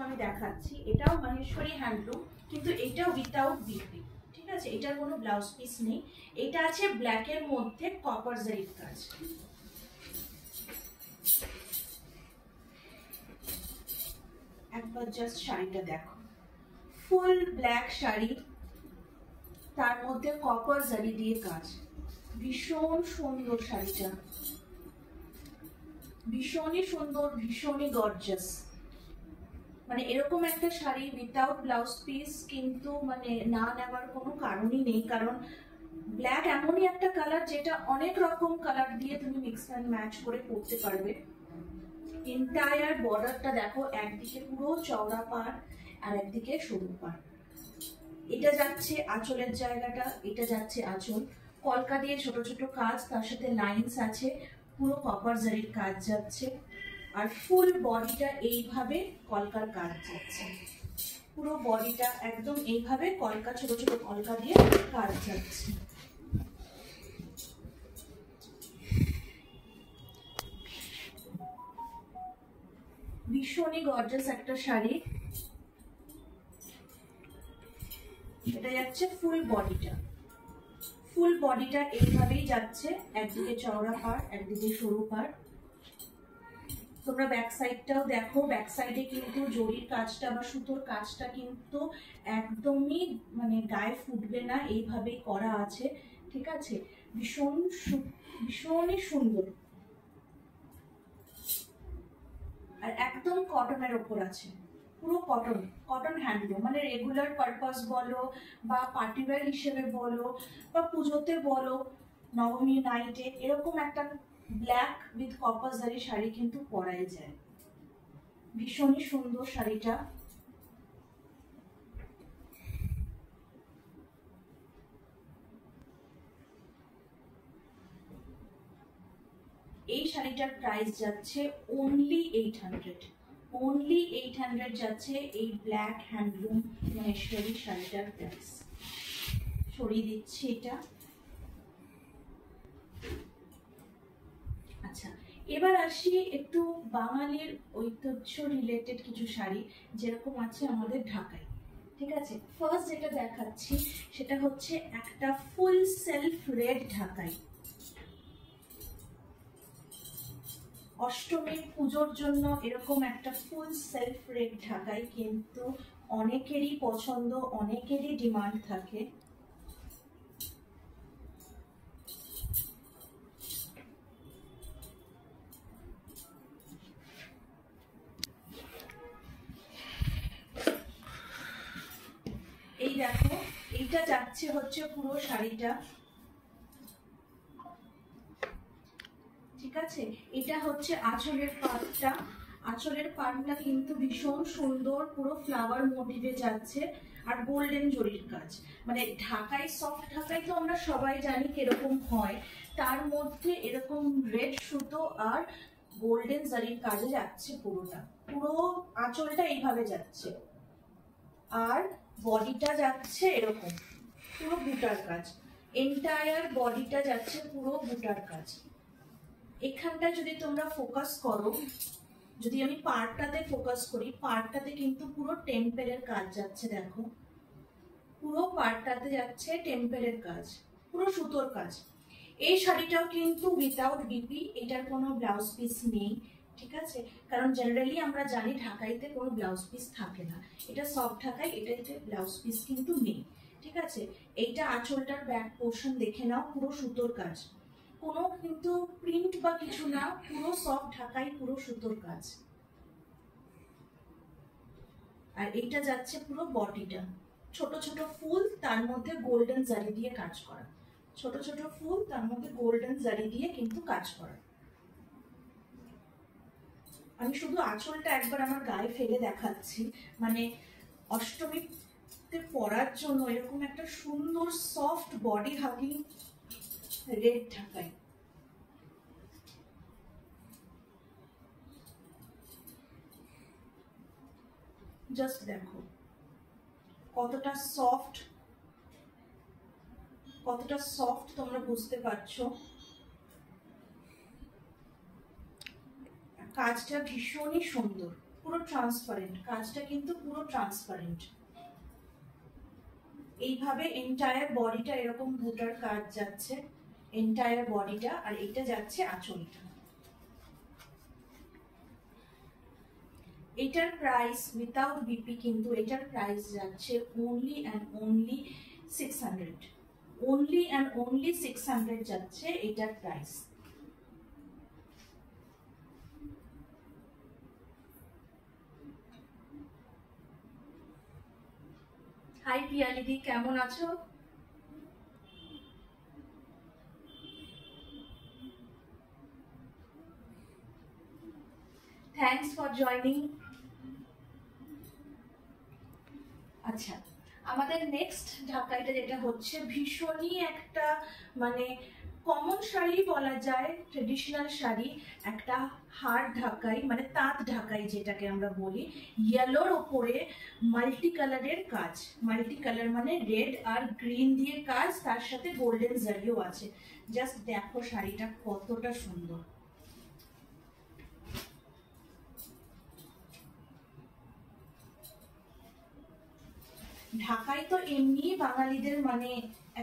আমি দেখাচ্ছি, এটাও মাহেশ্বরী হ্যান্ডলুম, কিন্তু এটাও উইথাউট বিপি। ঠিক আছে, এটার কোনো ব্লাউজ পিস নেই। এটা আছে ব্ল্যাকের মধ্যে কপার জারির কাজ। একবার জাস্ট শাড়িটা দেখো, ফুল ব্ল্যাক শাড়ি, তার মধ্যে কপার জারি দিয়ে কাজ। ভীষণ সুন্দর শাড়িটা, ভীষণই সুন্দর, ভীষণই গর্জাস। মানে এরকম একটা শাড়ি উইথাউট ব্লাউজ পিস কিন্তু মানে না নেওয়ার কোনো কারণই নেই, কারণ ব্ল্যাক এমনই একটা কালার যেটা অনেক রকম কালার দিয়ে তুমি মিক্স অ্যান্ড ম্যাচ করে পরতে পারবে। এন্টায়ার বর্ডারটা দেখো, একদিকে পুরো চওড়া পাড় আর একদিকে সরু পাড়। এটা যাচ্ছে আঁচলের জায়গাটা, এটা যাচ্ছে আঁচল, কলকা দিয়ে ছোট ছোট কাজ, তার সাথে লাইনস আছে, পুরো কপার জারির কাজ যাচ্ছে। আর ফুল বডিটা এইভাবে কলকার কাজ যাচ্ছে, পুরো বডিটা একদম এইভাবে কলকা, ছোট ছোট কলকা দিয়ে কাজ যাচ্ছে। ভীষণই গর্জাস একটা শাড়ি। এটা যাচ্ছে ফুল বডিটা, ফুল বডিটা এইভাবেই যাচ্ছে, একদিকে চওড়া পাড় একদিকে সরু পাড়। তোমরা ব্যাক সাইডটাও দেখো, ব্যাক সাইডে কিন্তু জরির কাজটা বা সুতোর কাজটা কিন্তু একদমই মানে গায়ে ফুটবে না, এইভাবেই করা আছে। ঠিক আছে, ভীষণই সুন্দর, আর একদম কটনের ওপর আছে, পুরো কটন, কটন হ্যান্ডলুম। মানে রেগুলার পারপাস বলো বা পার্টিওয়্যার হিসেবে বলো বা পুজোতে বলো, নবমী নাইটে এরকম একটা ব্ল্যাক উইথ কপার জারি শাড়ি কিন্তু পরাই যায়। ভীষণই সুন্দর শাড়িটা। এই শাড়িটার প্রাইস যাচ্ছে অনলি 800, অনলি 800 যাচ্ছে এই ব্ল্যাক হ্যান্ডলুম মাহেশ্বরী শাড়িটার প্রাইস। সরিয়ে দিচ্ছি এটা। আচ্ছা, এবার আসি একটু বাঙালির ঐতিহ্য রিলেটেড কিছু শাড়ি, যেরকম আছে আমাদের ঢাকায়। ঠিক আছে, ফার্স্ট যেটা দেখাচ্ছি সেটা হচ্ছে একটা ফুল সেলফ রেড ঢাকাই। অষ্টমীর পুজোর জন্য এরকম একটা ফুল সেলফ রেড ঢাকাই কিন্তু অনেকেরই পছন্দ, অনেকেরই ডিমান্ড থাকে। এই দেখো, এইটা যাচ্ছে হচ্ছে পুরো শাড়িটা। ঠিক আছে, এটা হচ্ছে আঁচলের পাড়টা, আঁচলের পাড়টা কিন্তু ভীষণ সুন্দর, পুরো ফ্লাওয়ার মোটিভে যাচ্ছে আর গোল্ডেন জরির কাজ। মানে ঢাকাই, সফট ঢাকাই তো আমরা সবাই জানি কিরকম হয়, তার মধ্যে এরকম রেড সুতো আর গোল্ডেন জারির কাজে যাচ্ছে পুরোটা, পুরো আঁচলটা এইভাবে যাচ্ছে, আর বডিটা যাচ্ছে এরকম পুরো বুটার কাজ। এন্টায়ার বডিটা যাচ্ছে পুরো বুটার কাজ। এখানটা যদি তোমরা ফোকাস করো, যদি আমি পাড়টাতে ফোকাস করি, পাড়টাতে কিন্তু পুরো টেম্পেলের কাজ যাচ্ছে। দেখো, পুরো পাড়টাতে যাচ্ছে টেম্পেলের কাজ, পুরো সুতোর কাজ। এই শাড়িটাও কিন্তু উইথাউট বিপি, এটার কোনো ব্লাউজ পিস নেই। ঠিক আছে, কারণ জেনারেলি আমরা জানি ঢাকাইতে কোনো ব্লাউজ পিস থাকে না, এটা সফট ঢাকাই, এটাতে ব্লাউজ পিস কিন্তু নেই। ঠিক আছে, এইটা আঁচলটার ব্যাক পোর্শন দেখে নাও, পুরো সুতোর কাজ, কোনো কিন্তু প্রিন্ট বা কিছু না, পুরো সফট ঢাকাই, পুরো সুতোর কাজ। আর এইটা যাচ্ছে পুরো বডিটা, ছোট ছোট ফুল, তার মধ্যে গোল্ডেন জারি দিয়ে কাজ করা, ছোট ছোট ফুল তার মধ্যে গোল্ডেন জারি দিয়ে কিন্তু কাজ করা। আমি শুধু আঁচলটা একবার আমার গায়ে ফেলে দেখাচ্ছি, মানে অষ্টমীতে পরার জন্য এরকম একটা সুন্দর সফট বডি হাগিং রেড ঢাকাই। জাস্ট দেখো কতটা সফট, কতটা সফট তোমরা বুঝতে পারছো। কাজটা ভীষণই সুন্দর, পুরো ট্রান্সপারেন্ট, কাজটা কিন্তু পুরো ট্রান্সপারেন্ট। এইভাবে এন্টায়ার বডিটা এরকম বুটার কাজ যাচ্ছে, এন্টায়ার বডিটা, আর এটা যাচ্ছে আঁচলটা। এটার প্রাইস উইথাউট বিপি কিন্তু এটার প্রাইস যাচ্ছে only and only 600, only and only 600 যাচ্ছে এটার প্রাইস। হাই পিয়ালিদি, কেমন আছো? Thanks for joining. আচ্ছা, আমাদের নেক্সট ঢাকাইটা যেটা হচ্ছে ভীষণই একটা মানে কমন শাড়ি বলা যায়, ট্রেডিশনাল শাড়ি, একটা হাড় ঢাকাই মানে তাঁত ঢাকাই যেটাকে আমরা বলি, ইয়েলোর ওপরে মাল্টি কালারের কাজ, মাল্টি কালার মানে রেড আর গ্রিন দিয়ে কাজ, তার সাথে গোল্ডেন জারিও আছে। জাস্ট দেখো শাড়িটা কতটা সুন্দর। ঢাকাই তো এমনি বাঙালিদের মানে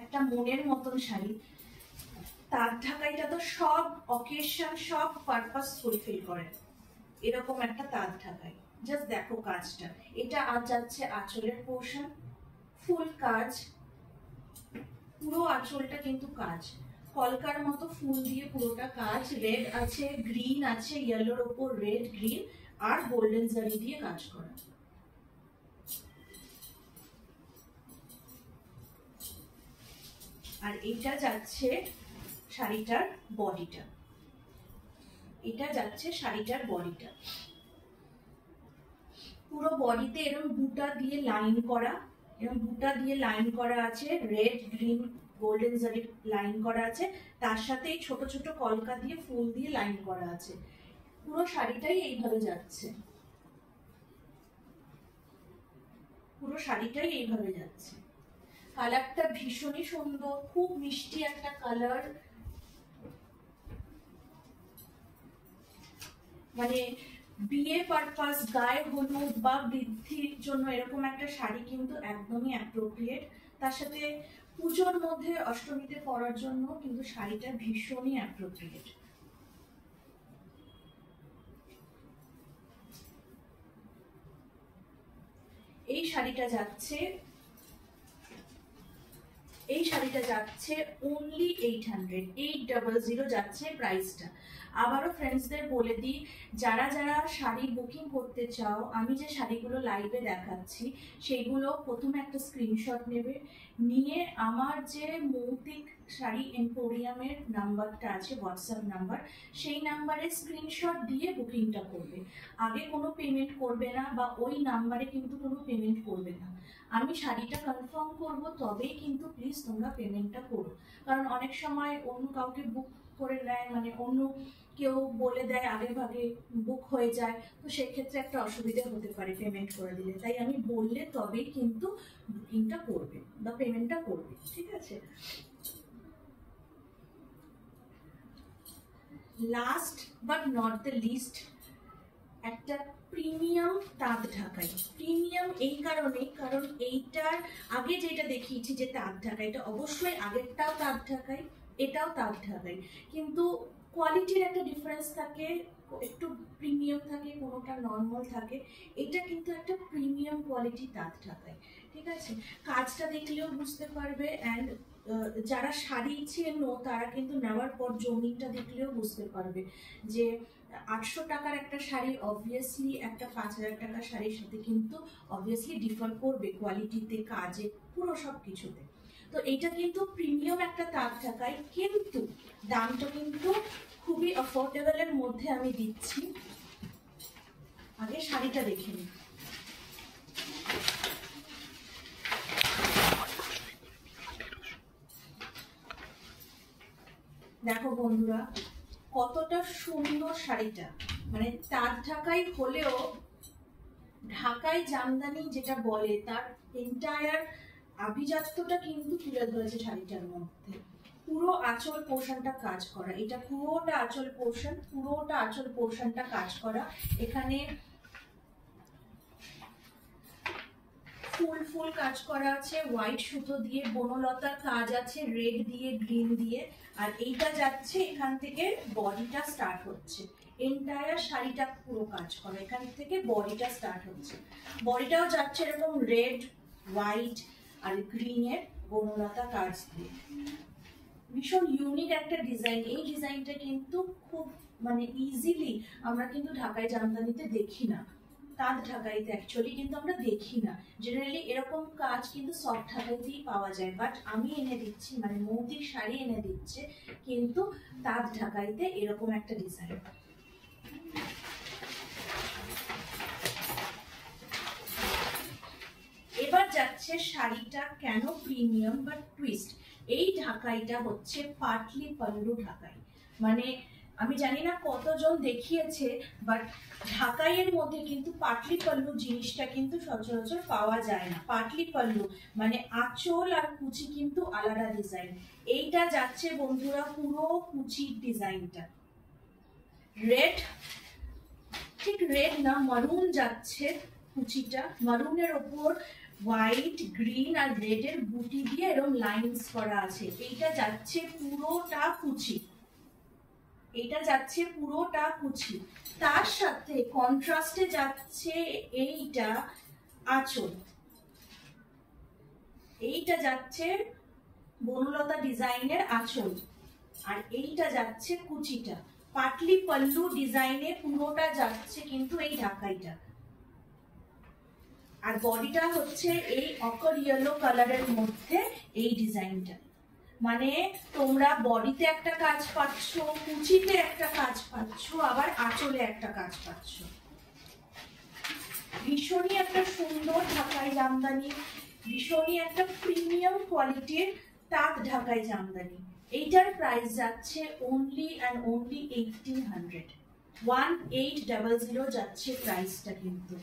একটা মনের মতন শাড়ি, তাঁত ঢাকাইটা তো সব অকেশন, সব পারপাস ফুলফিল করে, এরকম একটা তাঁত ঢাকাই। জাস্ট দেখো কাজটা, এটা আজ যাচ্ছে আঁচলের পোর্শন, ফুল কাজ, পুরো আঁচলটা কিন্তু কাজ, কলকার মতো ফুল দিয়ে পুরোটা কাজ, রেড আছে, গ্রিন আছে, ইয়েলোর ওপর রেড গ্রিন আর গোল্ডেন জারি দিয়ে কাজ করা। আর এটা যাচ্ছে শাড়িটার বডিটা, এটা যাচ্ছে শাড়িটার বডিটা, পুরো বডিতে এরকম বুটা দিয়ে লাইন করা, এরকম বুটা দিয়ে লাইন করা আছে, রেড গ্রিন গোল্ডেন জারি লাইন করা আছে, তার সাথে এই ছোট ছোট কলকা দিয়ে ফুল দিয়ে লাইন করা আছে, পুরো শাড়িটাই এইভাবে যাচ্ছে, পুরো শাড়িটাই এইভাবে যাচ্ছে। কালারটা ভীষণই সুন্দর, খুব মিষ্টি একটা কালার, মানে বিয়ে পারপাস, গায়ে হলুদ বা বৃদ্ধির জন্য এরকম একটা শাড়ি কিন্তু একদমই অ্যাপ্রোপ্রিয়েট। তার সাথে পুজোর মধ্যে অষ্টমীতে পরার জন্য কিন্তু শাড়িটা ভীষণই অ্যাপ্রোপ্রিয়েট। এই শাড়িটা যাচ্ছে, এই শাড়িটা যাচ্ছে only 800, 800 যাচ্ছে প্রাইসটা। আবারও ফ্রেন্ডসদের বলে দিই, যারা যারা শাড়ি বুকিং করতে চাও, আমি যে শাড়িগুলো লাইভে দেখাচ্ছি সেইগুলো প্রথমে একটা স্ক্রিনশট নেবে, নিয়ে আমার যে মৌতিক শাড়ি এম্পোরিয়ামের নাম্বারটা আছে, হোয়াটসঅ্যাপ নাম্বার, সেই নাম্বারে স্ক্রিনশট দিয়ে বুকিংটা করবে। আগে কোনো পেমেন্ট করবে না, বা ওই নাম্বারে কিন্তু কোনো পেমেন্ট করবে না। আমি শাড়িটা কনফার্ম করব তবেই কিন্তু প্লিজ তোমরা পেমেন্টটা করো, কারণ অনেক সময় অন্য কাউকে বুক করে নেয়, মানে অন্য কেউ বলে দেয় আগে ভাগে বুক হয়ে যায়, তো সেক্ষেত্রে একটা অসুবিধা হতে পারে পেমেন্ট করে দিলে। তাই আমি বললে তবেই কিন্তু বুকিংটা করবে বা পেমেন্টটা করবে, ঠিক আছে? Last but not the least, একটা প্রিমিয়াম তাঁত ঢাকাই। প্রিমিয়াম এই কারণে, কারণ এইটার আগে যেটা দেখিয়েছি যে তাঁত ঢাকাই, এটা অবশ্যই আগেরটাও তাঁত ঢাকাই, এটাও তাঁত ঢাকাই, কিন্তু কোয়ালিটির একটা ডিফারেন্স থাকে, একটু প্রিমিয়াম থাকে, কোনোটা নর্মাল থাকে, এটা কিন্তু একটা প্রিমিয়াম কোয়ালিটি তাঁত ঢাকাই, ঠিক আছে? কাজটা দেখলেও বুঝতে পারবে, অ্যান্ড যারা শাড়ি চেনো তারা কিন্তু নেওয়ার পর জমিনটা দেখলেও বুঝতে পারবে যে 800 টাকার একটা শাড়ি অবভিয়াসলি একটা 5000 টাকার শাড়ির সাথে কিন্তু অবভিয়াসলি ডিফার করবে কোয়ালিটিতে, কাজে, পুরো সব কিছুতে। তো এটা কিন্তু প্রিমিয়াম একটা তাঁত ঢাকাই, কিন্তু দামটা কিন্তু খুবই অ্যাফোর্ডেবলের মধ্যে আমি দিচ্ছি। আগে শাড়িটা দেখে নিই। দেখো বন্ধুরা কতটা সুন্দর শাড়িটা, মানে তাঁত ঢাকাই হলেও ঢাকাই জামদানি যেটা বলে তার এন্টায়ার আভিজাত্যটা কিন্তু তুলে ধরেছে শাড়িটার মধ্যে। পুরো আঁচল পোর্শনটা কাজ করা, এটা পুরোটা আঁচল পোর্শন, পুরোটা আঁচল পোর্শনটা কাজ করা। এখানে ফুল ফুল কাজ করা আছে, হোয়াইট সুতো দিয়ে বনলতার কাজ আছে, রেড দিয়ে গ্রিন দিয়ে। আর এইটা যাচ্ছে এখান থেকে বডিটা স্টার্ট হচ্ছে, এন্টায়ার শাড়িটা পুরো কাজ করা, এখান থেকে বডিটা স্টার্ট হচ্ছে। বডিটাও যাচ্ছে এরকম রেড, হোয়াইট আর গ্রিনের বনলতা কাজ দিয়ে। ভীষণ ইউনিক একটা ডিজাইন। এই ডিজাইনটা কিন্তু খুব মানে ইজিলি আমরা কিন্তু ঢাকাই জামদানিতে দেখি না, তাঁত ঢাকাইতে অ্যাকচুয়ালি কিন্তু আমরা দেখি না। জেনারেলি এরকম কাজ কিন্তু সফট ঢাকাইতেই পাওয়া যায়, বাট আমি এনে দিচ্ছি, মানে মৌতির শাড়ি এনে দিচ্ছে কিন্তু তাঁত ঢাকাইতে এরকম একটা ডিজাইন। এবার যাচ্ছে শাড়িটা কেন প্রিমিয়াম বা টুইস্ট। এই ঢাকাইটা হচ্ছে পাটলি পাল্লু ঢাকাই। মানে আমি জানি না কতজন দেখিয়েছে, বাট ঢাকাইয়ের মধ্যে কিন্তু পাটলি পাল্লু জিনিসটা কিন্তু সচরাচর পাওয়া যায় না। পাটলি পাল্লু মানে আঁচল আর কুচি কিন্তু আলাদা ডিজাইন। এইটা যাচ্ছে বন্ধুরা পুরো কুচির ডিজাইনটা রেড, ঠিক রেড না মারুন যাচ্ছে কুচিটা, মারুনের ওপর হোয়াইট, গ্রিন আর রেড এর বুটি দিয়ে এরকম লাইনস করা আছে। এইটা যাচ্ছে পুরোটা কুচি, এটা যাচ্ছে পুরোটা কুচি। তার সাথে কন্ট্রাস্টে যাচ্ছে এইটা আঁচল, এইটা যাচ্ছে বনলতা ডিজাইনের আঁচল, আর এইটা যাচ্ছে কুচিটা। পাটলি পাল্লু ডিজাইনে পুরোটা যাচ্ছে কিন্তু এই ঢাকাইটা। আর বডিটা হচ্ছে এই অকার ইয়েলো কালারের মধ্যে এই ডিজাইনটা। মানে তোমরা বডিতে একটা কাজ পাচ্ছ, কুচিতে একটা কাজ পাচ্ছ, আবার আঁচলে একটা কাজ পাচ্ছ। ভীষণই একটা সুন্দর ঢাকাই জামদানি, ভীষণই একটা প্রিমিয়াম কোয়ালিটির তাঁত ঢাকাই জামদানি। এইটার প্রাইস যাচ্ছে অনলি অ্যান্ড অনলি 1800, 1800 যাচ্ছে প্রাইসটা। কিন্তু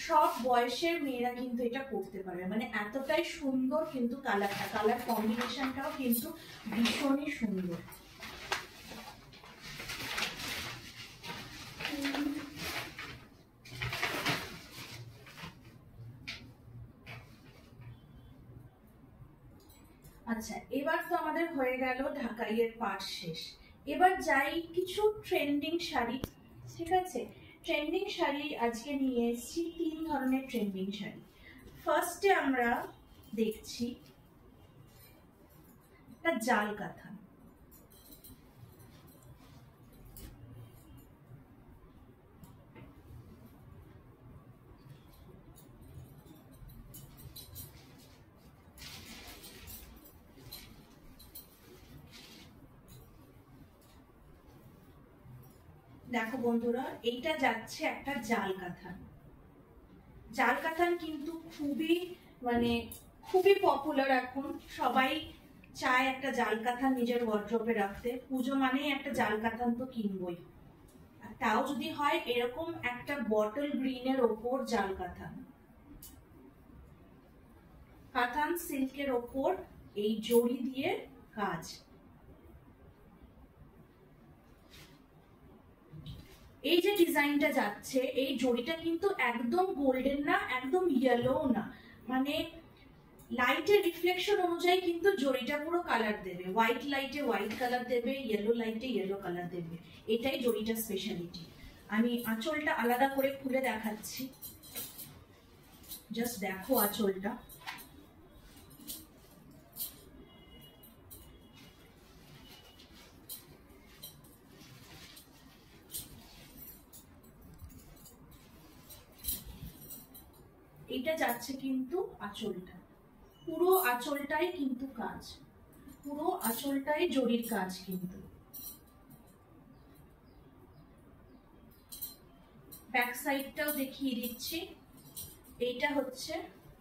সব বয়সের মেয়েরা কিন্তু এটা করতে পারে, মানে এতটাই সুন্দর কিন্তু কালারটা, কালার কম্বিনেশনটাও কিন্তু ভীষণই সুন্দর। আচ্ছা, এবার তো আমাদের হয়ে গেল ঢাকাইয়ের পাট শেষ। এবার যাই কিছু ট্রেন্ডিং শাড়ি, ঠিক আছে? ট্রেন্ডিং শাড়ি আজকে নিয়ে এসেছি, 3 ধরনের ট্রেন্ডিং শাড়ি। ফার্স্টে আমরা দেখছি একটা জাল কাঁথা। দেখো বন্ধুরা, এইটা যাচ্ছে একটা জাল কাঁথা। জাল কাঁথান কিন্তু খুবই মানে খুবই পপুলার এখন, সবাই চায় একটা জাল কাঁথান নিজের ওয়ার্ড্রোবে রাখতে। পুজো মানেই একটা জাল কাঁথান তো কিনবই, আর তাও যদি হয় এরকম একটা বটল গ্রিনের ওপর জাল কাঁথান। কাতান সিল্কের ওপর এই জড়ি দিয়ে কাজ। এই যে ডিজাইনটা যাচ্ছে, এই জড়িটা কিন্তু একদম গোল্ডেন না, একদম ইয়েলো না, মানে লাইটের রিফ্লেকশন অনুযায়ী কিন্তু জড়িটা পুরো কালার দেবে। হোয়াইট লাইটে হোয়াইট কালার দেবে, ইয়েলো লাইটে ইয়েলো কালার দেবে। এটাই জড়িটার স্পেশালিটি। আমি আঁচলটা আলাদা করে খুলে দেখাচ্ছি, জাস্ট দেখো আঁচলটা। এটা যাচ্ছে কিন্তু আঁচলটা, পুরো আঁচলটাই কিন্তু কাজ, পুরো আঁচলটাই জরির কাজ। কিন্তু ব্যাক সাইডটাও দেখিয়ে দিচ্ছি। এইটা হচ্ছে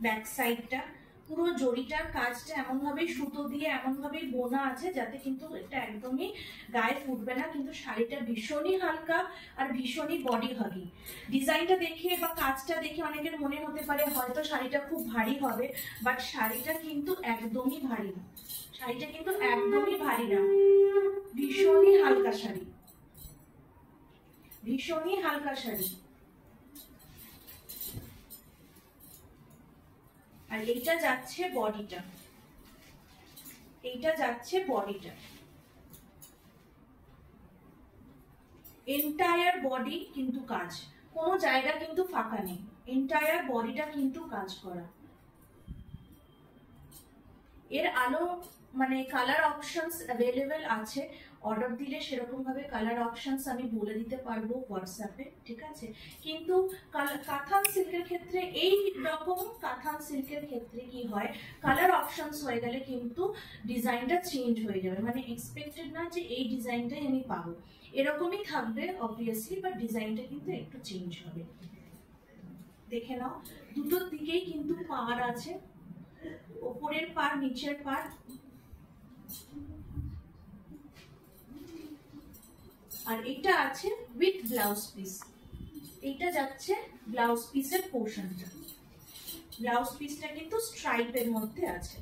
ব্যাক সাইডটা, পুরো জরিটার কাজটা এমন ভাবে সুতো দিয়ে এমন ভাবে বোনা আছে যাতে কিন্তু এটা একদমই গায়ে ফুটবে না। কিন্তু শাড়িটা ভীষণই হালকা আর ভীষণই বডি হাগি। ডিজাইনটা দেখে বা কাজটা দেখে অনেকের মনে হতে পারে হয়তো শাড়িটা খুব ভারী হবে, বাট শাড়িটা কিন্তু একদমই ভারী না, শাড়িটা কিন্তু একদমই ভারী না, ভীষণই হালকা শাড়ি, ভীষণই হালকা শাড়ি। আর এইটা যাচ্ছে বডিটা, এইটা যাচ্ছে বডিটা। এন্টায়ার বডি কিন্তু কাজ, কোনো জায়গা কিন্তু ফাঁকা নেই, এন্টায়ার বডিটা কিন্তু কাজ করা। এর আলো মানে কালার অপশনস অ্যাভেলেবেল আছে, অর্ডার দিলে সেরকম ভাবে কালার অপশনস আমি বলে দিতে পারবো হোয়াটসঅ্যাপে, ঠিক আছে। কিন্তু কাঁথান সিল্কের ক্ষেত্রে এই রকম কাঁথান সিল্কের ক্ষেত্রে কি হয়, কালার অপশনস হয়ে গেলে কিন্তু ডিজাইনটা চেঞ্জ হয়ে যাবে, মানে এক্সপেক্টেড না যে এই ডিজাইনটাই আমি পাবো, এরকমই থাকবে অবভিয়াসলি, বাট ডিজাইনটা কিন্তু একটু চেঞ্জ হবে। দেখে নাও দুটোর দিকেই কিন্তু পাড় আছে, ওপরের পাড় নিচের পাড়। আর এটা আছে উইথ ব্লাউজ পিস, এইটা যাচ্ছে ব্লাউজ পিসের পোর্শনটা, ব্লাউজ পিসটা কিন্তু স্ট্রাইপের মধ্যে আছে,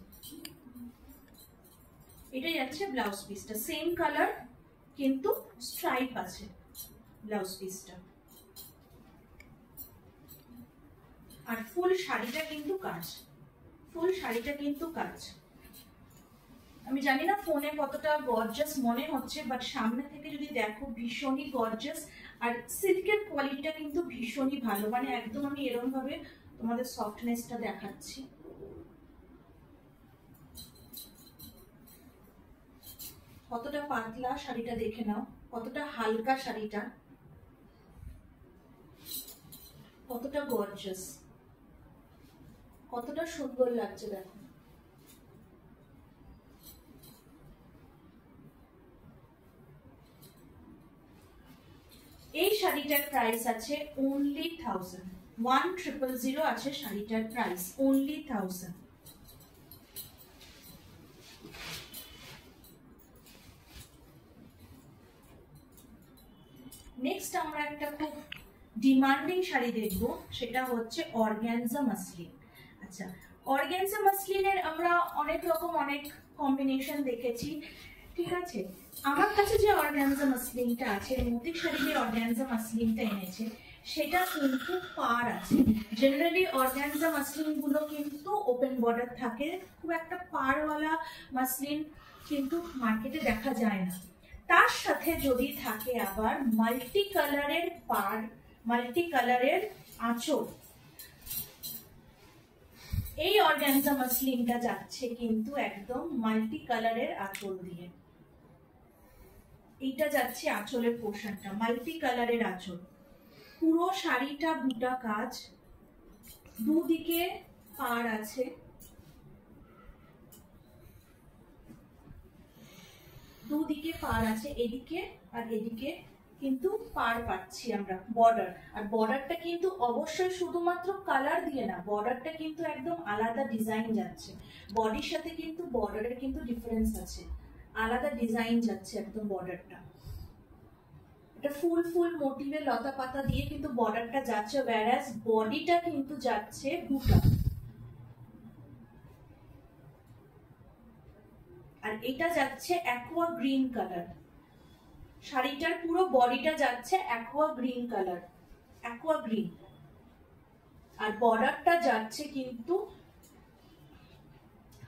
এটা যাচ্ছে ব্লাউজ পিসটা, সেম কালার কিন্তু স্ট্রাইপ আছে ব্লাউজ পিসটা। আর ফুল শাড়িটা কিন্তু কাজ, ফুল শাড়িটা কিন্তু কাজ। আমি জানি না ফোনে কতটা গর্জাস মনে হচ্ছে, বাট সামনে থেকে যদি দেখো ভীষণই গর্জাস, আর সিল্কের কোয়ালিটিটা কিন্তু ভীষণই ভালো, মানে একদম আমি এরকম ভাবে তোমাদের সফটনেসটা দেখাচ্ছি। কতটা পাতলা শাড়িটা দেখে নাও, কতটা হালকা শাড়িটা, কতটা গর্জাস, কতটা সুন্দর লাগছে দেখো। এই শাড়িটার প্রাইস আছে only 1000 আছে শাড়িটার প্রাইস, only 1000। নেক্সট আমরা একটা খুব ডিমান্ডিং শাড়ি দেখবো, সেটা হচ্ছে অর্গানজা মাসলিন। আচ্ছা, অর্গানজা মাসলিনের আমরা অনেক রকম অনেক কম্বিনেশন দেখেছি, ঠিক আছে। আমার কাছে যে অর্গানজা মাসলিনটা আছে, মতি শাড়ি যে অর্গানজা মাসলিনটা এনেছে, সেটা কিন্তু পাড় আছে। জেনারেলি অর্গানজা মাসলিন গুলো কিন্তু ওপেন বর্ডার থাকে, খুব একটা পাড়ওয়ালা মাসলিন কিন্তু মার্কেটে দেখা যায় না। তার সাথে যদি থাকে আবার মাল্টি কালারের পাড়, মাল্টি কালারের আঁচল, এই অর্গানজা মাসলিনটা যাচ্ছে কিন্তু একদম মাল্টি কালারের আঁচল দিয়ে। এইটা যাচ্ছে আঁচলের পোর্শনটা, মাল্টি কালারের আঁচল, পুরো শাড়িটা বুটা কাজ, দুদিকে পাড় আছে, দুদিকে পাড় আছে, এদিকে আর এদিকে কিন্তু পাড় পাচ্ছি আমরা, বর্ডার। আর বর্ডারটা কিন্তু অবশ্যই শুধুমাত্র কালার দিয়ে না, বর্ডারটা কিন্তু একদম আলাদা ডিজাইন যাচ্ছে, বডির সাথে কিন্তু বর্ডারের কিন্তু ডিফারেন্স আছে, আলাদা ডিজাইন যাচ্ছে একদম বর্ডারটা। এটা ফুল ফুল মোটিভে লতা পাতা দিয়ে কিন্তু বর্ডারটা যাচ্ছে, whereas বডিটা কিন্তু যাচ্ছে বুটা। আর এটা যাচ্ছে অ্যাকোয়া গ্রিন কালার, শাড়িটার পুরো বডিটা যাচ্ছে aqua green colour, aqua green. আর বর্ডারটা যাচ্ছে কিন্তু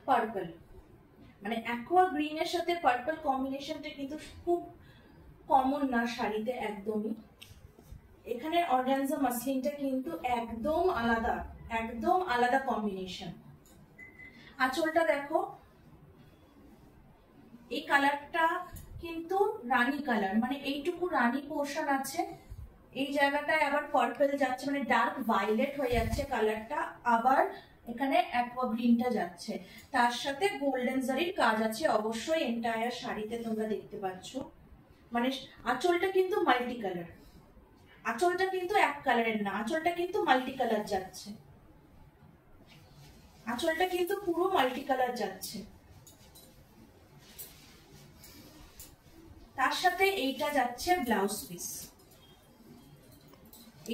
পার্পল, মানে অ্যাকোয়া গ্রিনের সাথে পার্পল কম্বিনেশনটা কিন্তু খুব কমন না শাড়িতে একদমই। এখানে অর্গানজা মাসলিনটা কিন্তু একদম আলাদা, একদম আলাদা কম্বিনেশন। আঁচলটা দেখো, এই কালারটা কিন্তু রানী কালার, মানে এইটুকু রানী পোর্শন আছে, এই জায়গাটায় আবার পার্পল যাচ্ছে, মানে ডার্ক ভায়োলেট হয়ে যাচ্ছে কালারটা, আবার এখানে অ্যাকোয়া গ্রিনটা যাচ্ছে, তার সাথে গোল্ডেন জারির কাজ আছে অবশ্যই এন্টায়ার শাড়িতে তোমরা দেখতে পাচ্ছ। মানে আঁচলটা কিন্তু মাল্টি কালার, আঁচলটা কিন্তু এক কালারের না, আঁচলটা কিন্তু মাল্টি কালার যাচ্ছে, আঁচলটা কিন্তু পুরো মাল্টি কালার যাচ্ছে। তার সাথে এইটা যাচ্ছে ব্লাউজ পিস,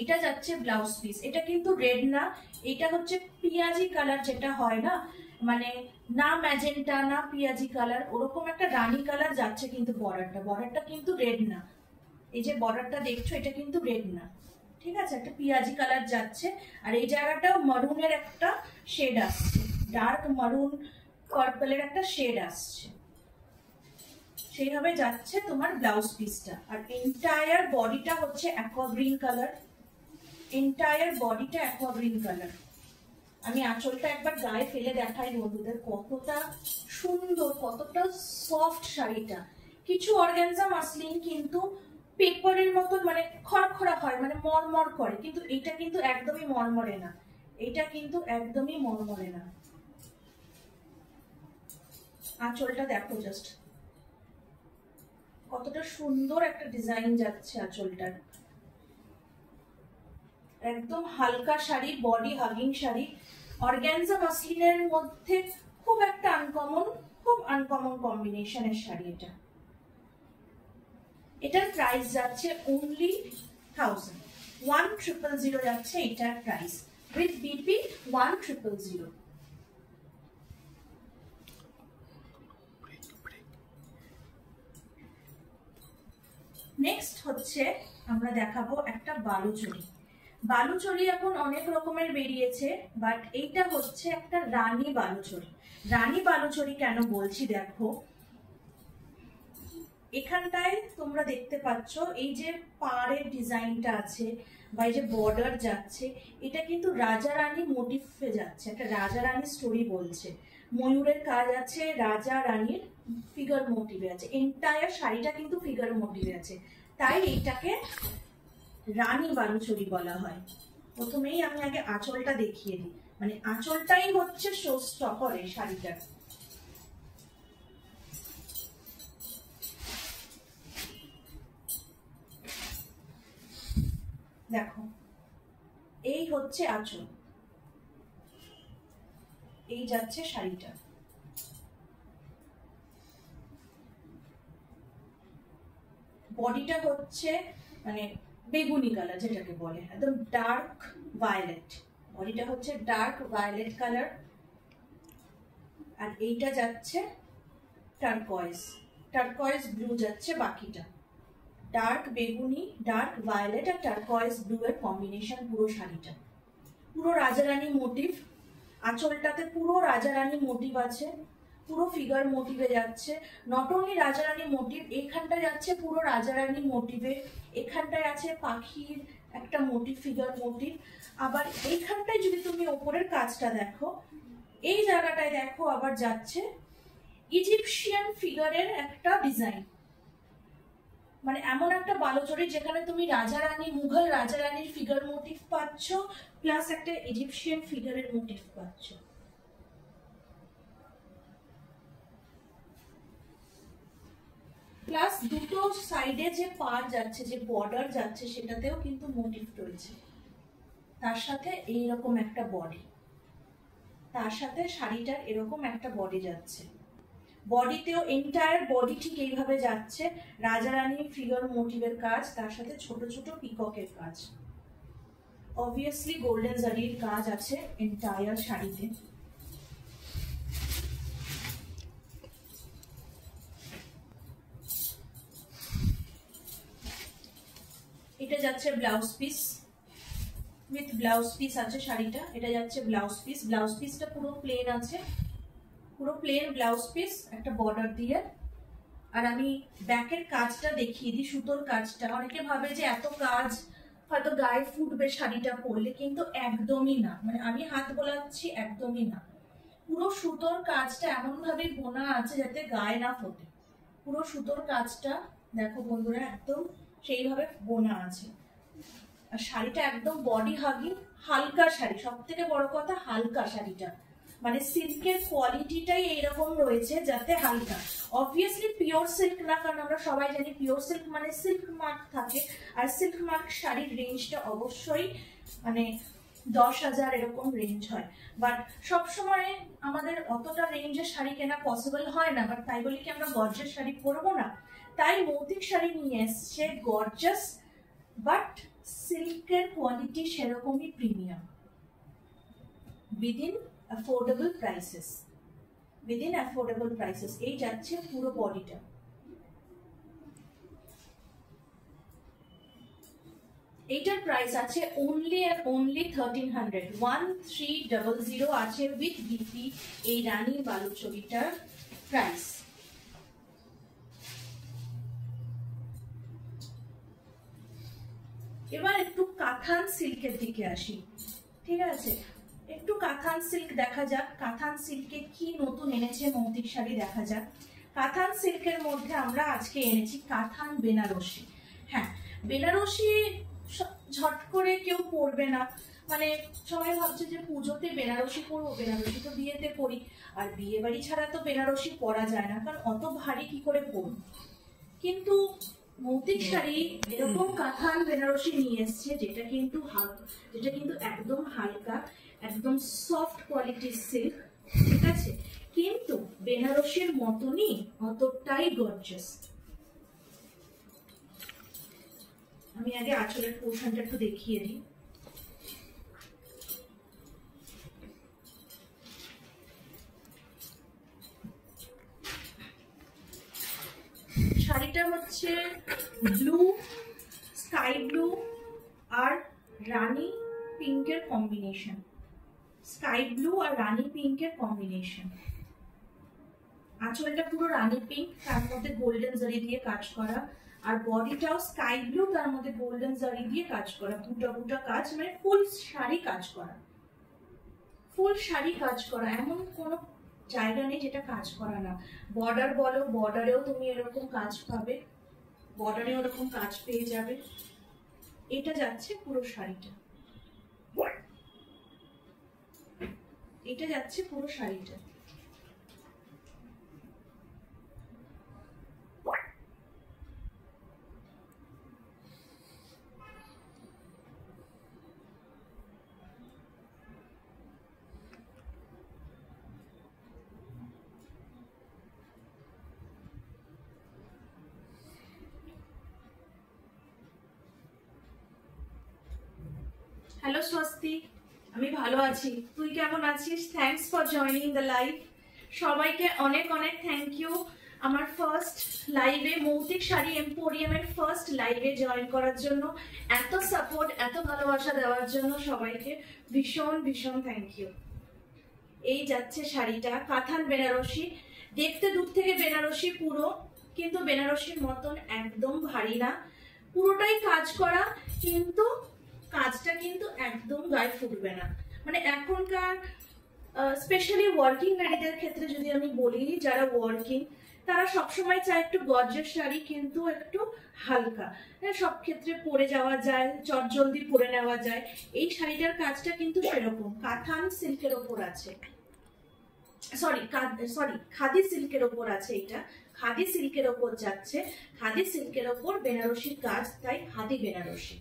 এটা যাচ্ছে ব্লাউজ পিস। এটা কিন্তু রেড না, এটা হচ্ছে পিয়াজি কালার, যেটা হয় না, মানে না ম্যাজেন্টা না পিয়াজি কালার, ওরকম একটা রানী কালার যাচ্ছে কিন্তু বর্ডারটা, বর্ডারটা কিন্তু রেড না, এই যে বর্ডারটা দেখছো এটা কিন্তু রেড না, ঠিক আছে, একটা পিয়াজি কালার যাচ্ছে, আর এই জায়গাটাও মারুনের একটা শেড আসছে, ডার্ক মারুন পার্পলের একটা শেড আসছে, সেইভাবে যাচ্ছে তোমার ব্লাউজ পিসটা। আর এন্টায়ার বডিটা হচ্ছে অ্যাকোয়া গ্রিন কালার, এন্টায়ার বডিটা অ্যাকোয়া গ্রিন কালার। আমি আঁচলটা একবার গায়ে ফেলে দেখাই বন্ধুদের, কতটা সুন্দর, কতটা সফট শাড়িটা। কিছু অর্গানজা মাসলিন কিন্তু পেপারের মতন মানে খড়খড়া হয়, মানে মরমর করে, কিন্তু এটা কিন্তু একদমই মরমরে না, এটা কিন্তু একদমই মরমরে না। আঁচলটা দেখো জাস্ট কতটা সুন্দর একটা ডিজাইন যাচ্ছে আঁচলটার। একদম হালকা শাড়ি, বডি হাগিং শাড়ি, অর্গানজা মাসলিনের মধ্যে খুব একটা আনকমন কম্বিনেশনের শাড়ি এটা। এটার প্রাইস যাচ্ছে অনলি 1000 যাচ্ছে এটার প্রাইস, উইথ বিপি 1000। নেক্সট হচ্ছে আমরা দেখাবো একটা বালুচরী। বালুচরী এখন অনেক রকমের বেরিয়েছে, বাট এইটা হচ্ছে একটা রানী বালুচরী। রানী বালুচরী কেন বলছি দেখো, এখানটায় তোমরা দেখতে পাচ্ছ এই যে পাড়ের ডিজাইনটা আছে বা এই যে বর্ডার যাচ্ছে, এটা কিন্তু রাজা রানী মোটিভে যাচ্ছে, একটা রাজা রানী স্টোরি বলছে, ময়ূরের কাজ আছে, রাজা রানীর ফিগার মোটিভে আছে, এন্টায়ার শাড়িটা কিন্তু ফিগার মোটিভে আছে, তাই এইটাকে রানী বালুচরী বলা হয়। প্রথমেই আমি আগে আঁচলটা দেখিয়ে দিই, মানে আঁচলটাই হচ্ছে শো স্টপার এই শাড়িটার। দেখো এই হচ্ছে আঁচল, এই যাচ্ছে শাড়িটা। বডিটা হচ্ছে মানে বেগুনি কালার, যেটাকে বলে একদম ডার্ক ভায়োলেট, বডিটা হচ্ছে ডার্ক ভায়োলেট কালার। আর এইটা যাচ্ছে টার্কয়েজ ব্লু যাচ্ছে বাকিটা। ডার্ক বেগুনি, ডার্ক ভায়োলেট আর টার্কয়েজ ব্লু এর কম্বিনেশন পুরো শাড়িটা, পুরো রাজারানী মোটিভ। আঁচলটাতে পুরো রাজারানী মোটিভ আছে, পুরো ফিগার মোটিভে যাচ্ছে। নট অনলি রাজারানী মোটিভ, এখানটায় যাচ্ছে পুরো রাজারানী মোটিভে, এখানটায় আছে পাখির একটা মোটিভ, ফিগার মোটিভ। আবার এইখানটায় যদি তুমি ওপরের কাজটা দেখো, এই জায়গাটায় দেখো আবার যাচ্ছে ইজিপশিয়ান ফিগারের একটা ডিজাইন, মানে এমন একটা বালুচরী যেখানে তুমি রাজারানী, মুঘল রাজারানীর ফিগার মোটিভ পাচ্ছ, প্লাস একটা ইজিপশিয়ান ফিগারের মোটিভ পাচ্ছ। প্লাস দুটো সাইডে যে পার যাচ্ছে, যে বর্ডার যাচ্ছে, সেটাতেও কিন্তু মোটিভ রয়েছে। তার সাথে এইরকম একটা বডি, তার সাথে শাড়িটার এরকম একটা বডি যাচ্ছে, বডিতেও এন্টায়ার বডি ঠিক এইভাবে যাচ্ছে, রাজারানী ফিগার মোটিভের কাজ, তার সাথে ছোট ছোট পিককের কাজ, অবভিয়াসলি গোল্ডেন জারির কাজ আছে এন্টায়ার শাড়িতে। এটা যাচ্ছে blouse piece, with blouse piece আছে শাড়িটা, এটা যাচ্ছে ব্লাউজ পিস। ব্লাউজ পিসটা পুরো প্লেন আছে, পুরো প্লেন ব্লাউজ পিস একটা বর্ডার দিয়ে। আর আমি ব্যাকের কাজটা দেখিয়ে দিই, সুতোর কাজটা। অনেকে ভাবে যে এত কাজ হয়তো গায়ে ফুটবে শাড়িটা পরলে, কিন্তু একদমই না, মানে আমি হাত বোলাচ্ছি, একদমই না। পুরো সুতোর কাজটা এমন ভাবে বোনা আছে যাতে গায়ে না ফোটে। পুরো সুতোর কাজটা দেখো বন্ধুরা, একদম সেইভাবে বোনা আছে। আর শাড়িটা একদম বডি হাগিং হালকা শাড়ি, সব থেকে বড় কথা হালকা শাড়িটা, মানে সিল্কের কোয়ালিটিটাই এইরকম রয়েছে যাতে হালকা। অবভিয়াসলি পিওর সিল্ক না, কারণ আমরা সবাই জানি পিওর সিল্ক মানে সিল্ক মার্ক থাকে, আর সিল্ক মার্ক শাড়ির রেঞ্জটা অবশ্যই মানে 10,000 এরকম রেঞ্জ হয়। বাট সবসময় আমাদের অতটা রেঞ্জের শাড়ি কেনা পসিবল হয় না, বাট তাই বলি কি আমরা গর্জাস শাড়ি পরবো না, তাই মৌতিক শাড়ি নিয়ে এসছে গর্জাস, বাট সিল্কের কোয়ালিটি সেরকমই premium, within affordable prices, within affordable prices. এই যাচ্ছে পুরো বডিটা। এইটার প্রাইস আছে অনলি অ্যান্ড অনলি 1300, 1300 আছে উইথ বিপি এই রানী বালুচরীটার প্রাইস। এবার একটু কাঁথান সিল্কের দিকে আসি, ঠিক আছে? একটু কাঁথান সিল্ক দেখা যাক, কাঁথান সিল্কে কি নতুন এনেছে মৌতিক শাড়ি দেখা যাক। কাঁথান সিল্কের মধ্যে আমরা আজকে এনেছি কাঁথান বেনারসি। হ্যাঁ, বেনারসি ঝট করে কেউ পরবে না, মানে সবাই ভাবছে যে পুজোতে বেনারসি পরবো, বেনারসি তো বিয়েতে পরি, আর বিয়ে বাড়ি ছাড়া তো বেনারসি পরা যায় না, কারণ অত ভারী কি করে পরবো। কিন্তু মৌতিক শাড়ি এরকম কাঁথান বেনারসি নিয়ে এসছে, যেটা কিন্তু একদম হালকা, একদম সফট কোয়ালিটির সিল্ক, ঠিক আছে? কিন্তু বেনারসির মতনই অতটাই গর্জিয়াস। আমি আগে আঁচলের পোর্শনটা একটু দেখিয়ে দিই। শাড়িটা হচ্ছে ব্লু, স্কাই ব্লু আর রানী পিঙ্কের কম্বিনেশন, স্কাই ব্লু আর রানী পিঙ্কের কম্বিনেশন। আঁচলটা পুরো রানী পিঙ্ক, তার মধ্যে গোল্ডেন জারি দিয়ে কাজ করা, আর বডিটাও স্কাই ব্লু, তার মধ্যে গোল্ডেন জারি দিয়ে কাজ করা, বুটা বুটা কাজ, মানে ফুল শাড়ি কাজ করা, ফুল শাড়ি কাজ করা, এমন কোনো জায়গা নেই যেটা কাজ করা না। বর্ডার বলো, বর্ডারেও তুমি এরকম কাজ পাবে, বর্ডারেও এরকম কাজ পেয়ে যাবে। এটা যাচ্ছে পুরো শাড়িটা, এটা যাচ্ছে পুরো শাড়িটা। হ্যালো স্বস্তি, আমি ভালো আছি, তুই কেমন আছিস? Thanks for joining the live. সবাইকে অনেক অনেক থ্যাংক ইউ আমার ফার্স্ট লাইভে, মৌতিক শাড়ি এম্পোরিয়ামের ফার্স্ট লাইভে জয়েন করার জন্য, এত সাপোর্ট, এত ভালোবাসা দেওয়ার জন্য সবাইকে ভীষণ ভীষণ থ্যাংক ইউ। এই যাচ্ছে শাড়িটা, কাঁথান বেনারসি, দেখতে দূর থেকে বেনারসি পুরো, কিন্তু বেনারসির মতন একদম ভারী না, পুরোটাই কাজ করা, কিন্তু কাজটা কিন্তু একদম গায়ে ফুটবে না। মানে এখনকার স্পেশালি ওয়ার্কিং নারীদের ক্ষেত্রে যদি আমি বলি, যারা ওয়ার্কিং তারা সবসময় চায় একটু গর্জিয়াস শাড়ি, কিন্তু একটু হালকা, সব ক্ষেত্রে পরে যাওয়া যায়, চটজলদি পরে নেওয়া যায়। এই শাড়িটার কাজটা কিন্তু সেরকম কাঁথান সিল্কের ওপর আছে, সরি খাদি সিল্কের ওপর আছে। এটা খাদি সিল্কের ওপর যাচ্ছে, খাদি সিল্কের ওপর বেনারসির কাজ, তাই খাদি বেনারসি।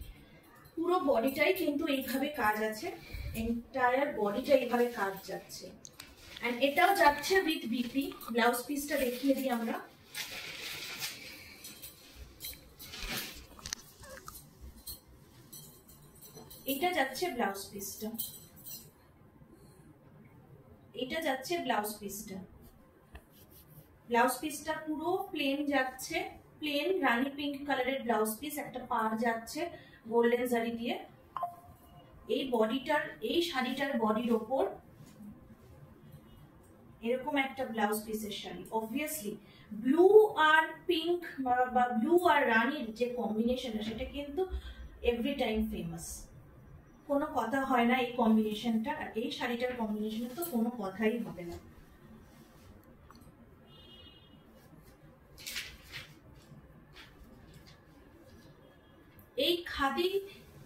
পুরো বডিটাই কিন্তু এইভাবে কাজ আছে, এন্টায়ার বডিটা এইভাবে কাজ যাচ্ছে। এন্ড এটাও যাচ্ছে উইথ বিপি। ব্লাউজ পিসটা দেখিয়ে দিই আমরা। এটা যাচ্ছে ব্লাউজ পিসটা, এটা যাচ্ছে ব্লাউজ পিসটা। ব্লাউজ পিসটা পুরো প্লেন যাচ্ছে, প্লেন রানী পিঙ্ক কালারের ব্লাউজ পিস, একটা পার যাচ্ছে গোল্ডেন জারি দিয়ে। এই বডিটার, এই শাড়িটার বডির ওপর এরকম একটা ব্লাউজ পিসের শাড়ি। অবভিয়াসলি ব্লু আর পিঙ্ক বা ব্লু আর রানীর যে কম্বিনেশন, সেটা কিন্তু এভরি টাইম ফেমাস, কোনো কথা হয় না এই কম্বিনেশনটা। আর এই শাড়িটার কম্বিনেশনে তো কোনো কথাই হবে না। এই খাদি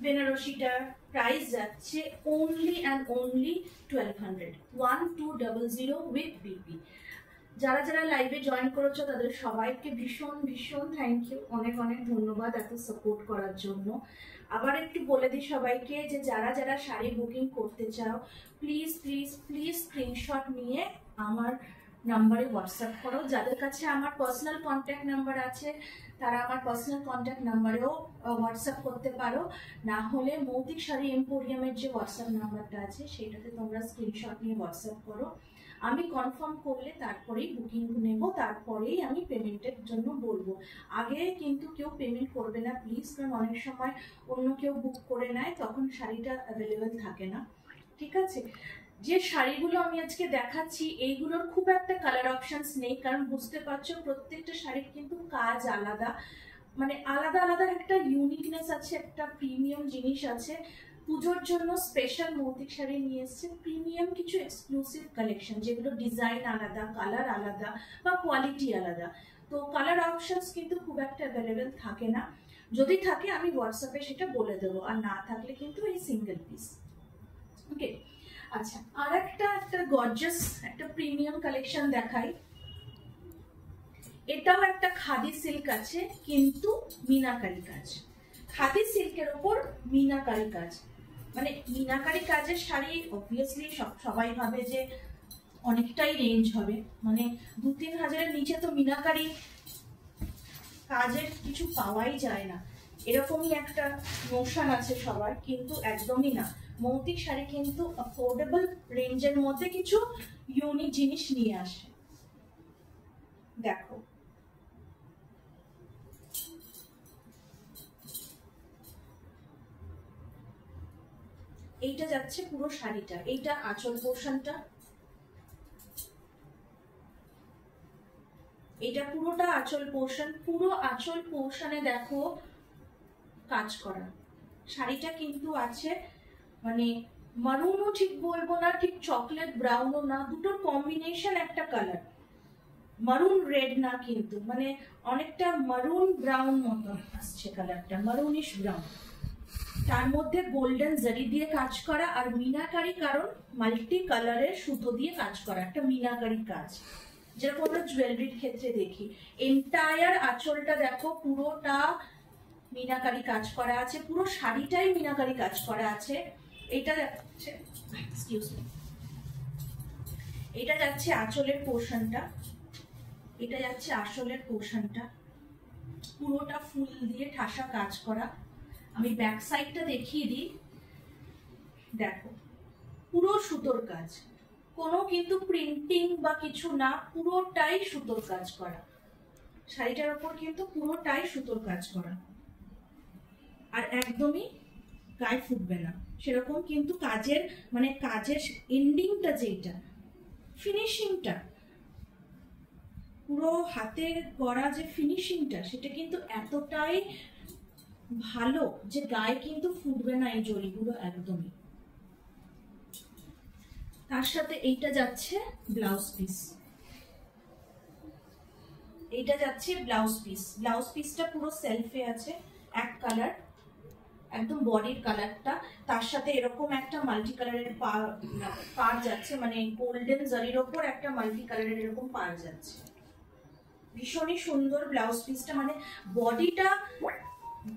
বেনারসিটার প্রাইস যাচ্ছে only and only 1200, 1200 with BP. যারা যারা লাইভে জয়েন করেছো তাদের সবাইকে ভীষণ ভীষণ থ্যাংক ইউ, অনেক অনেক ধন্যবাদ এত সাপোর্ট করার জন্য। আবার একটু বলে দিই সবাইকে যে যারা যারা শাড়ি বুকিং করতে চাও, প্লিজ প্লিজ প্লিজ স্ক্রিনশট নিয়ে আমার নাম্বারে হোয়াটসঅ্যাপ করো। যাদের কাছে আমার পার্সোনাল কন্ট্যাক্ট নাম্বার আছে তারা আমার পার্সোনাল কন্ট্যাক্ট নাম্বারেও হোয়াটসঅ্যাপ করতে পারো, না হলে মৌতিক শাড়ি এম্পোরিয়ামের যে হোয়াটসঅ্যাপ নাম্বারটা আছে সেইটাতে তোমরা স্ক্রিনশট নিয়ে হোয়াটসঅ্যাপ করো। আমি কনফার্ম করলে তারপরেই বুকিং নেব, তারপরেই আমি পেমেন্টের জন্য বলবো। আগে কিন্তু কেউ পেমেন্ট করবে না প্লিজ, কারণ অনেক সময় অন্য কেউ বুক করে নেয়, তখন শাড়িটা অ্যাভেলেবেল থাকে না। ঠিক আছে, যে শাড়িগুলো আমি আজকে দেখাচ্ছি এইগুলোর খুব একটা কালার অপশনস নেই, কারণ বুঝতে পারছো প্রত্যেকটা শাড়ির কিন্তু কাজ আলাদা, মানে আলাদা আলাদা একটা ইউনিকনেস আছে, একটা প্রিমিয়াম জিনিস আছে। পুজোর জন্য স্পেশাল মৌতিক শাড়ি নিয়ে এসছে, প্রিমিয়াম কিছু এক্সক্লুসিভ কালেকশন, যেগুলো ডিজাইন আলাদা, কালার আলাদা বা কোয়ালিটি আলাদা। তো কালার অপশনস কিন্তু খুব একটা অ্যাভেলেবেল থাকে না, যদি থাকে আমি হোয়াটসঅ্যাপে সেটা বলে দেবো, আর না থাকলে কিন্তু এই সিঙ্গেল পিস। ওকে, আচ্ছা আর একটা গর্জিয়াস একটা প্রিমিয়াম কালেকশন দেখাই। এটাও একটা খাদি সিল্ক আছে, কিন্তু মিনাকারি কাজ। খাদি সিল্কের ওপর মিনাকারি কাজ, মানে মিনাকারি কাজের শাড়ি অবভিয়াসলি সবাই ভাবে যে অনেকটাই রেঞ্জ হবে, মানে 2-3 হাজারের নিচে তো মিনাকারি কাজের কিছু পাওয়াই যায় না, এরকমই একটা নোশন আছে সবার, কিন্তু একদমই না। মৌতিক শাড়ি কিন্তু অ্যাফোর্ডেবল রেঞ্জের মধ্যে কিছু ইউনিক জিনিস নিয়ে আসে। দেখো এইটা যাচ্ছে পুরো শাড়িটা, এইটা আঁচল পোর্শনটা, এটা পুরোটা আঁচল পোর্শন, পুরো আঁচল পোর্শনে দেখো কাজ করা। শাড়িটা কিন্তু আছে মানে মারুনও ঠিক বলবো না, ঠিক চকলেট ব্রাউনও না, দুটোর কম্বিনেশন একটা কালার, মারুন রেড না কিন্তু, মানে অনেকটা মারুন ব্রাউন মতন আসছে কালারটা, মারুনিশ ব্রাউন, তার মধ্যে গোল্ডেন জারি দিয়ে কাজ করা আর মিনাকারি, কারণ মাল্টি কালারের সুতো দিয়ে কাজ করা একটা মিনাকারি কাজ, যেরকম আমরা জুয়েলারির ক্ষেত্রে দেখি। এন্টায়ার আঁচলটা দেখো পুরোটা মিনাকারি কাজ করা আছে, পুরো শাড়িটাই মিনাকারি কাজ করা আছে। এটা যাচ্ছে, এক্সকিউজ মি, এটা যাচ্ছে আঁচলের পোর্শনটা, এটা যাচ্ছে আসলের পোর্শনটা, পুরোটা ফুল দিয়ে ঠাসা কাজ করা। আমি ব্যাক সাইডটা দেখিয়ে দিই, দেখো পুরো সুতোর কাজ, কোনো কিন্তু প্রিন্টিং বা কিছু না, পুরোটাই সুতোর কাজ করা, শাড়িটার উপর কিন্তু পুরোটাই সুতোর কাজ করা, আর একদমই গায়ে ফুটবে না সেরকম, কিন্তু কাজের মানে কাজের এন্ডিংটা যেটা ফিনিশিংটা, পুরো হাতে করা যে ফিনিশিংটা সেটা কিন্তু এতটাই ভালো যে গায়ে কিন্তু ফুটবে না এই জরিগুলো একদমই। তার সাথে এইটা যাচ্ছে ব্লাউজ পিস, এইটা যাচ্ছে ব্লাউজ পিস, ব্লাউজ পিসটা পুরো সেলফে আছে, এক কালার একদম বডির কালারটা, তার সাথে এরকম একটা মাল্টি কালারের পার যাচ্ছে, মানে গোল্ডেন জারির ওপর একটা মাল্টি কালারের এরকম পার যাচ্ছে, ভীষণই সুন্দর ব্লাউজ পিসটা, মানে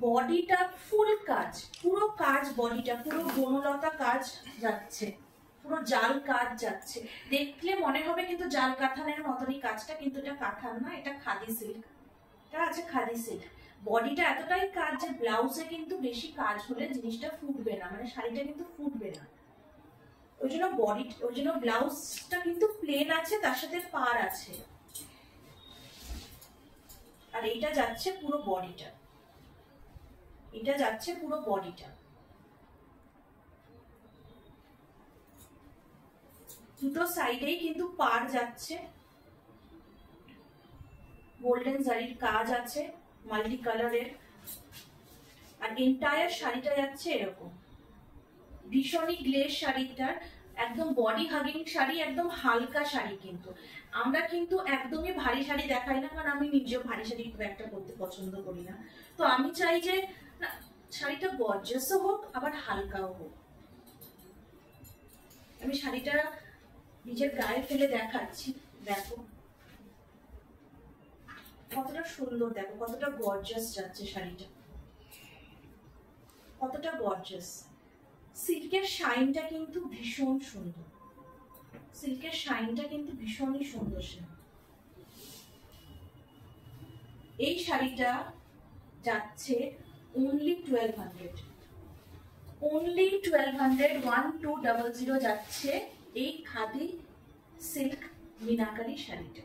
বডিটা ফুল কাজ, পুরো কাজ, বডিটা পুরো বনলতা কাজ যাচ্ছে, পুরো জাল কাজ যাচ্ছে, দেখলে মনে হবে কিন্তু জাল কাঁথানের মতনই কাজটা, কিন্তু এটা কাঁথান না, এটা খাদি সিল্ক, এটা আছে খাদি সিল্ক। বডিটা এতটাই কাজ যে ব্লাউজে কিন্তু বেশি কাজ হলে জিনিসটা ফুটবে না, মানে শাড়িটা কিন্তু ফুটবে না, ওই জন্য ব্লাউজটা কিন্তু প্লেন আছে, তার সাথে পার আছে, আর এইটা যাচ্ছে পুরো বডিটা, এটা যাচ্ছে পুরো বডিটা, দুটো সাইডেই কিন্তু পার যাচ্ছে, গোল্ডেন জারির কাজ আছে মাল্টি কালারের, আর এন্টায়ার শাড়িটা যাচ্ছে এরকম, ভীষণই গ্লেজ শাড়িটার, একদম বডি হাগিং শাড়ি, একদম হালকা শাড়ি, কিন্তু আমরা কিন্তু একদমই ভারী শাড়ি দেখাই না, কারণ আমি নিজেও ভারী শাড়ি খুব একটা পরতে পছন্দ করি না, তো আমি চাই যে শাড়িটা গর্জিয়াসও হোক আবার হালকাও হোক। আমি শাড়িটা নিজের গায়ে ফেলে দেখাচ্ছি, দেখো কতটা সুন্দর, দেখো কতটা গর্জিয়াস যাচ্ছে শাড়িটা, কতটা গর্জিয়াস। সিল্কের শাইনটা কিন্তু ভীষণ সুন্দর, সিল্কের শাইনটা কিন্তু ভীষণই সুন্দর। এই শাড়িটা যাচ্ছে only 1200, only 1200, 1200 যাচ্ছে এই খাদি সিল্ক মিনাকারি শাড়িটা।